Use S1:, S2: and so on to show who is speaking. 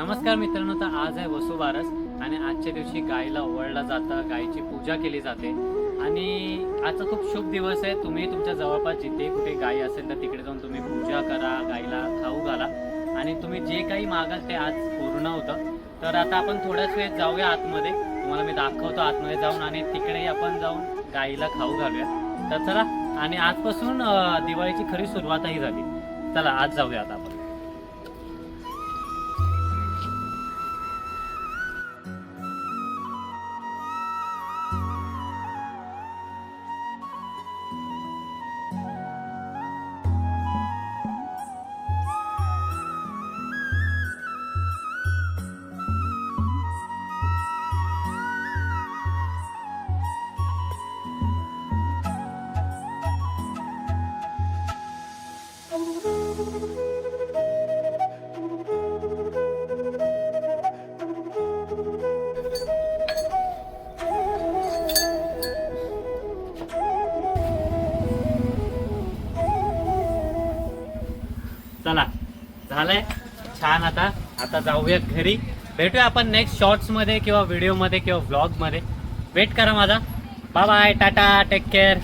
S1: नमस्कार मित्रांनो, तर आज आहे वसुबारस आणि आजच्या दिवशी गायला ओवाळलं जातं, गायची पूजा केली जाते आणि आजचा खूप शुभ दिवस आहे। तुम्ही तुमच्या जवळपास जिथे कुठे गाय असेल तर तिकडे जाऊन तुम्ही पूजा करा, गायला खाऊ घाला आणि तुम्ही जे काही मागाल ते आज पूर्ण होतं। तर आता आपण थोड्याच वेळ जाऊया आतमध्ये, तुम्हाला मी दाखवतो आतमध्ये जाऊन आणि तिकडे आपण जाऊन गायला खाऊ घालूया। तर चला, आणि आजपासून दिवाळीची खरी सुरुवातही झाली। चला आज जाऊया आता आपण। चला झालंय छान। आता जाऊया घरी। भेटूया आपण नेक्स्ट शॉर्ट्स मध्ये किंवा व्हिडिओ मध्ये किंवा व्लॉग मध्ये। वेट करा माझा। Bye bye, tata, take care.